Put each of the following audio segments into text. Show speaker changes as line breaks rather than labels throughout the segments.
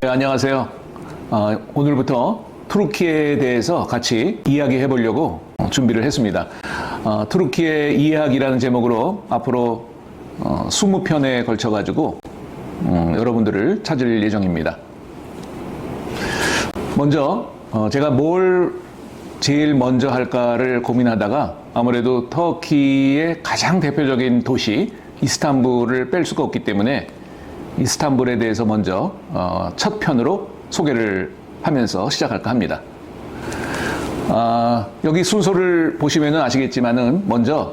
네, 안녕하세요. 오늘부터 투르키에 대해서 같이 이야기해 보려고 준비를 했습니다. 투르키의 이해하기라는 제목으로 앞으로 20편에 걸쳐 가지고 여러분들을 찾을 예정입니다. 먼저 제가 뭘 제일 먼저 할까를 고민하다가 아무래도 터키의 가장 대표적인 도시 이스탄불을 뺄 수가 없기 때문에 이스탄불에 대해서 먼저 첫 편으로 소개를 하면서 시작할까 합니다. 여기 순서를 보시면 아시겠지만은 먼저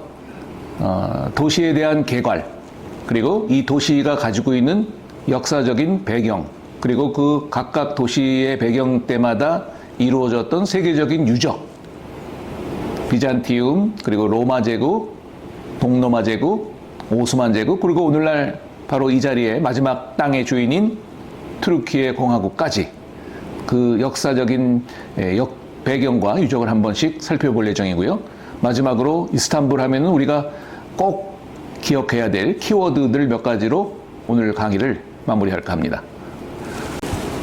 도시에 대한 개괄, 그리고 이 도시가 가지고 있는 역사적인 배경, 그리고 그 각각 도시의 배경 때마다 이루어졌던 세계적인 유적, 비잔티움, 그리고 로마 제국, 동로마 제국, 오스만 제국, 그리고 오늘날 바로 이 자리에 마지막 땅의 주인인 투르키의 공화국까지 그 역사적인 배경과 유적을 한 번씩 살펴볼 예정이고요. 마지막으로 이스탄불 하면은 우리가 꼭 기억해야 될 키워드들 몇 가지로 오늘 강의를 마무리할까 합니다.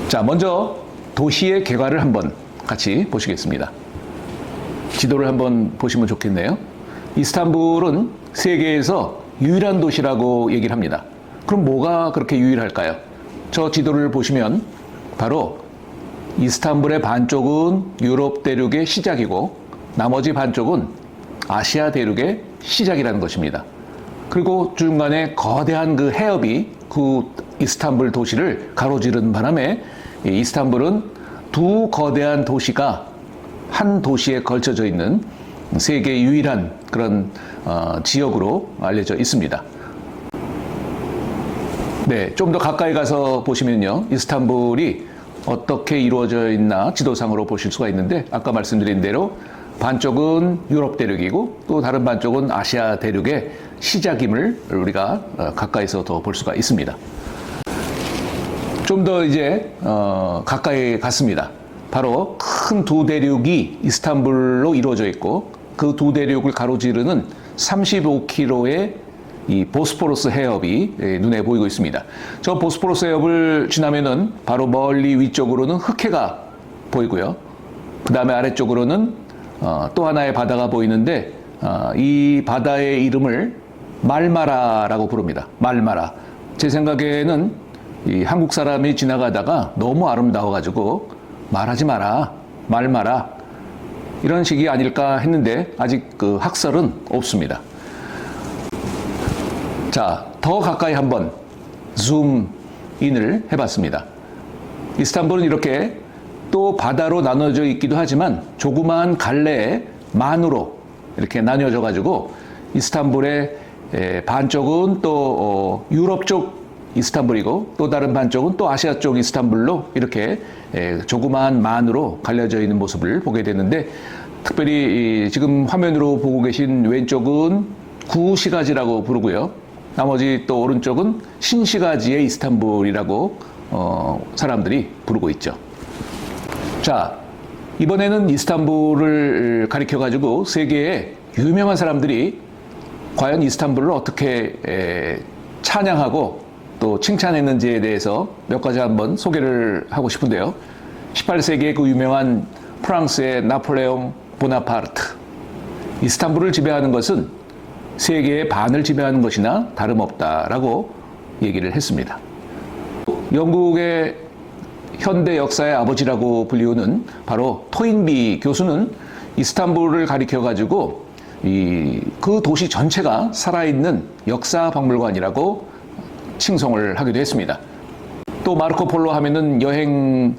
자, 먼저 도시의 개괄을 한번 같이 보시겠습니다. 지도를 한번 보시면 좋겠네요. 이스탄불은 세계에서 유일한 도시라고 얘기를 합니다. 그럼 뭐가 그렇게 유일할까요? 저 지도를 보시면 바로 이스탄불의 반쪽은 유럽 대륙의 시작이고 나머지 반쪽은 아시아 대륙의 시작이라는 것입니다. 그리고 중간에 거대한 그 해협이 그 이스탄불 도시를 가로지르는 바람에 이스탄불은 두 거대한 도시가 한 도시에 걸쳐져 있는 세계 유일한 그런 지역으로 알려져 있습니다. 네, 좀 더 가까이 가서 보시면요, 이스탄불이 어떻게 이루어져 있나 지도상으로 보실 수가 있는데, 아까 말씀드린 대로 반쪽은 유럽 대륙이고 또 다른 반쪽은 아시아 대륙의 시작임을 우리가 가까이서 더 볼 수가 있습니다. 좀 더 이제 가까이 갔습니다. 바로 큰 두 대륙이 이스탄불로 이루어져 있고 그 두 대륙을 가로지르는 35km의 이 보스포러스 해협이 눈에 보이고 있습니다. 저 보스포러스 해협을 지나면은 바로 멀리 위쪽으로는 흑해가 보이고요. 그 다음에 아래쪽으로는 또 하나의 바다가 보이는데 이 바다의 이름을 말마라라고 부릅니다. 말마라. 제 생각에는 이 한국 사람이 지나가다가 너무 아름다워가지고 말하지 마라, 말마라, 이런 식이 아닐까 했는데 아직 그 학설은 없습니다. 자, 더 가까이 한번 줌인을 해봤습니다. 이스탄불은 이렇게 또 바다로 나눠져 있기도 하지만 조그마한 갈래에 만으로 이렇게 나뉘어져 가지고 이스탄불의 반쪽은 또 유럽 쪽 이스탄불이고 또 다른 반쪽은 또 아시아 쪽 이스탄불로 이렇게 조그마한 만으로 갈려져 있는 모습을 보게 되는데, 특별히 지금 화면으로 보고 계신 왼쪽은 구시가지라고 부르고요. 나머지 또 오른쪽은 신시가지의 이스탄불이라고 사람들이 부르고 있죠. 자, 이번에는 이스탄불을 가리켜 가지고 세계의 유명한 사람들이 과연 이스탄불을 어떻게 찬양하고 또 칭찬했는지에 대해서 몇 가지 한번 소개를 하고 싶은데요. 18세기의 그 유명한 프랑스의 나폴레옹 보나파르트, 이스탄불을 지배하는 것은 세계의 반을 지배하는 것이나 다름없다라고 얘기를 했습니다. 영국의 현대 역사의 아버지라고 불리우는 바로 토인비 교수는 이스탄불을 가리켜 가지고 그 도시 전체가 살아있는 역사 박물관이라고 칭송을 하기도 했습니다. 또 마르코 폴로 하면은 여행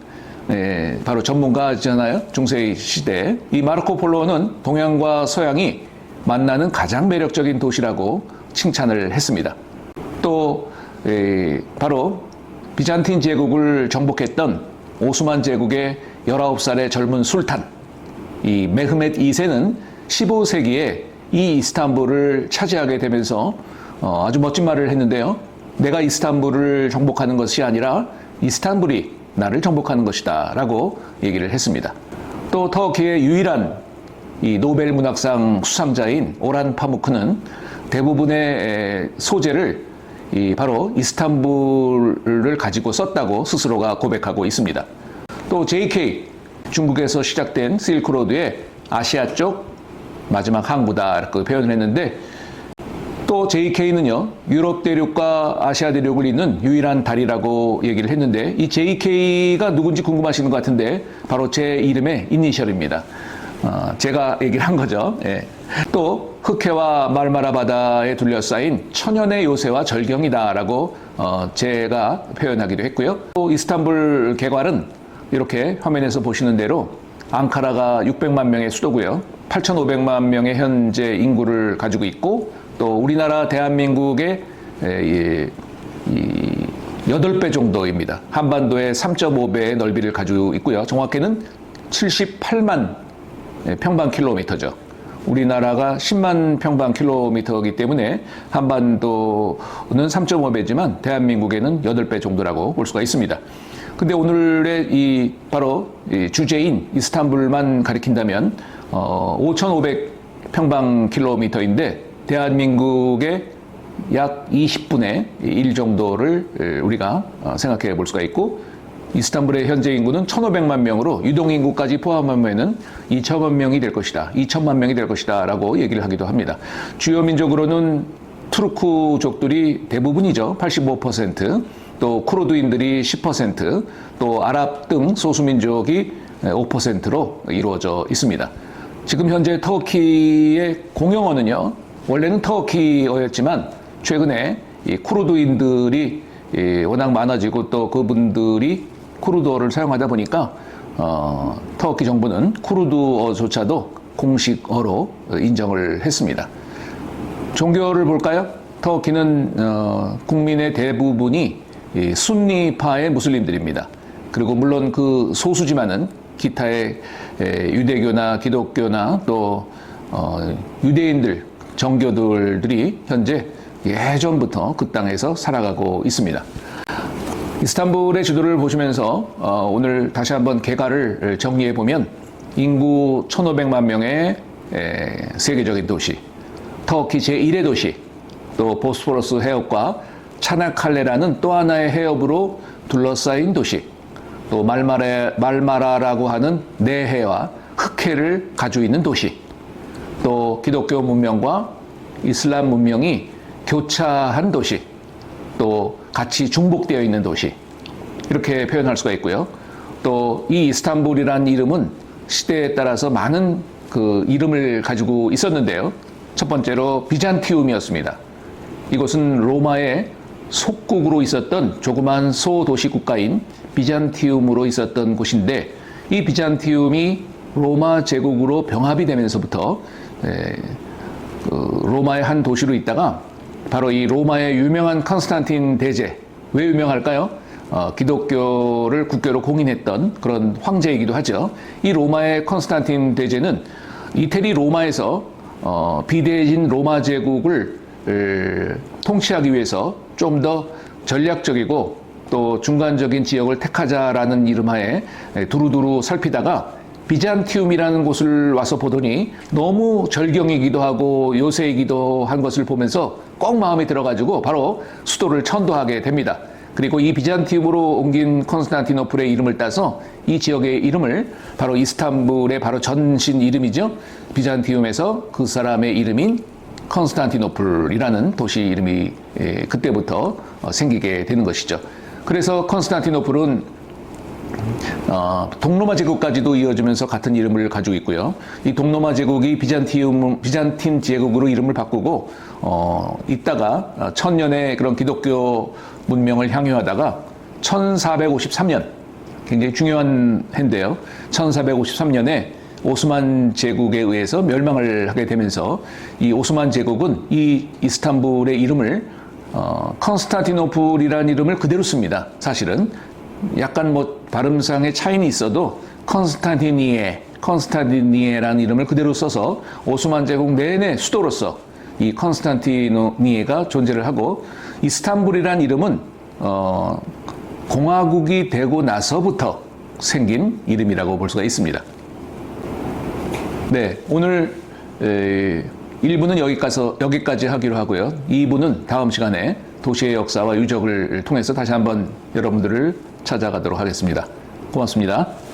바로 전문가잖아요. 중세 시대. 이 마르코 폴로는 동양과 서양이 만나는 가장 매력적인 도시라고 칭찬을 했습니다. 또 바로 비잔틴 제국을 정복했던 오스만 제국의 19살의 젊은 술탄, 이 메흐메트 2세는 15세기에 이 이스탄불을 차지하게 되면서 아주 멋진 말을 했는데요. 내가 이스탄불을 정복하는 것이 아니라 이스탄불이 나를 정복하는 것이다 라고 얘기를 했습니다. 또 터키의 유일한 이 노벨 문학상 수상자인 오란 파무크는 대부분의 소재를 바로 이스탄불을 가지고 썼다고 스스로가 고백하고 있습니다. 또 JK, 중국에서 시작된 실크로드의 아시아 쪽 마지막 항구다 이렇게 표현을 했는데, 또 JK는요 유럽 대륙과 아시아 대륙을 잇는 유일한 다리라고 얘기를 했는데, 이 JK가 누군지 궁금하시는 것 같은데 바로 제 이름의 이니셜입니다. 제가 얘기를 한 거죠. 예. 또 흑해와 말마라 바다에 둘러싸인 천연의 요새와 절경이다라고 제가 표현하기도 했고요. 또 이스탄불 개괄은 이렇게 화면에서 보시는 대로 앙카라가 600만 명의 수도고요. 8,500만 명의 현재 인구를 가지고 있고, 또 우리나라 대한민국의 8배 정도입니다. 한반도의 3.5배의 넓이를 가지고 있고요. 정확히는 78만 평방킬로미터죠. 우리나라가 10만 평방킬로미터이기 때문에 한반도는 3.5배지만 대한민국에는 8배 정도라고 볼 수가 있습니다. 근데 오늘의 바로 주제인 이스탄불만 가리킨다면 5,500 평방킬로미터인데 대한민국의 약 20분의 1 정도를 우리가 생각해 볼 수가 있고, 이스탄불의 현재 인구는 1,500만 명으로 유동인구까지 포함하면 2천만 명이 될 것이다. 2천만 명이 될 것이다. 라고 얘기를 하기도 합니다. 주요 민족으로는 투르크족들이 대부분이죠. 85%, 또 쿠르드인들이 10%, 또 아랍 등 소수민족이 5%로 이루어져 있습니다. 지금 현재 터키의 공용어는요, 원래는 터키어였지만 최근에 이 쿠르드인들이 워낙 많아지고 또 그분들이 쿠르드어를 사용하다 보니까 터키 정부는 쿠르드어조차도 공식어로 인정을 했습니다. 종교를 볼까요? 터키는 국민의 대부분이 순니파의 무슬림들입니다. 그리고 물론 그 소수지만은 기타의 유대교나 기독교나 또 유대인들, 정교들이 현재 예전부터 그 땅에서 살아가고 있습니다. 이스탄불의 지도를 보시면서 오늘 다시 한번 개괄을 정리해 보면, 인구 1,500만 명의 세계적인 도시, 터키 제1의 도시, 또 보스포러스 해협과 차나칼레라는 또 하나의 해협으로 둘러싸인 도시, 또 말마라라고 하는 내해와 흑해를 가지고 있는 도시, 또 기독교 문명과 이슬람 문명이 교차한 도시, 또 같이 중복되어 있는 도시, 이렇게 표현할 수가 있고요. 또 이 이스탄불이라는 이름은 시대에 따라서 많은 그 이름을 가지고 있었는데요. 첫 번째로 비잔티움이었습니다. 이곳은 로마의 속국으로 있었던 조그만 소도시 국가인 비잔티움으로 있었던 곳인데, 이 비잔티움이 로마 제국으로 병합이 되면서부터 로마의 한 도시로 있다가 바로 이 로마의 유명한 컨스탄틴 대제, 왜 유명할까요? 기독교를 국교로 공인했던 그런 황제이기도 하죠. 이 로마의 컨스탄틴 대제는 이태리 로마에서 비대해진 로마 제국을 통치하기 위해서 좀 더 전략적이고 또 중간적인 지역을 택하자라는 이름하에 두루두루 살피다가 비잔티움이라는 곳을 와서 보더니 너무 절경이기도 하고 요새이기도 한 것을 보면서 꼭 마음에 들어가지고 바로 수도를 천도하게 됩니다. 그리고 이 비잔티움으로 옮긴 콘스탄티노플의 이름을 따서 이 지역의 이름을 바로 이스탄불의 바로 전신 이름이죠. 비잔티움에서 그 사람의 이름인 콘스탄티노플이라는 도시 이름이 그때부터 생기게 되는 것이죠. 그래서 콘스탄티노플은 동로마 제국까지도 이어지면서 같은 이름을 가지고 있고요. 이 동로마 제국이 비잔틴 제국으로 이름을 바꾸고 있다가 천년의 그런 기독교 문명을 향유하다가 1453년, 굉장히 중요한 해인데요. 1453년에 오스만 제국에 의해서 멸망을 하게 되면서 이 오스만 제국은 이 이스탄불의 이름을 컨스탄티노플이라는 이름을 그대로 씁니다. 사실은 약간 뭐 발음상의 차이는 있어도 컨스탄티니에라는 이름을 그대로 써서 오스만 제국 내내 수도로서 이 컨스탄티니에가 존재를 하고, 이스탄불이라는 이름은 공화국이 되고 나서부터 생긴 이름이라고 볼 수가 있습니다. 네, 오늘 1부는 여기까지 하기로 하고요. 2부는 다음 시간에 도시의 역사와 유적을 통해서 다시 한번 여러분들을 찾아가도록 하겠습니다. 고맙습니다.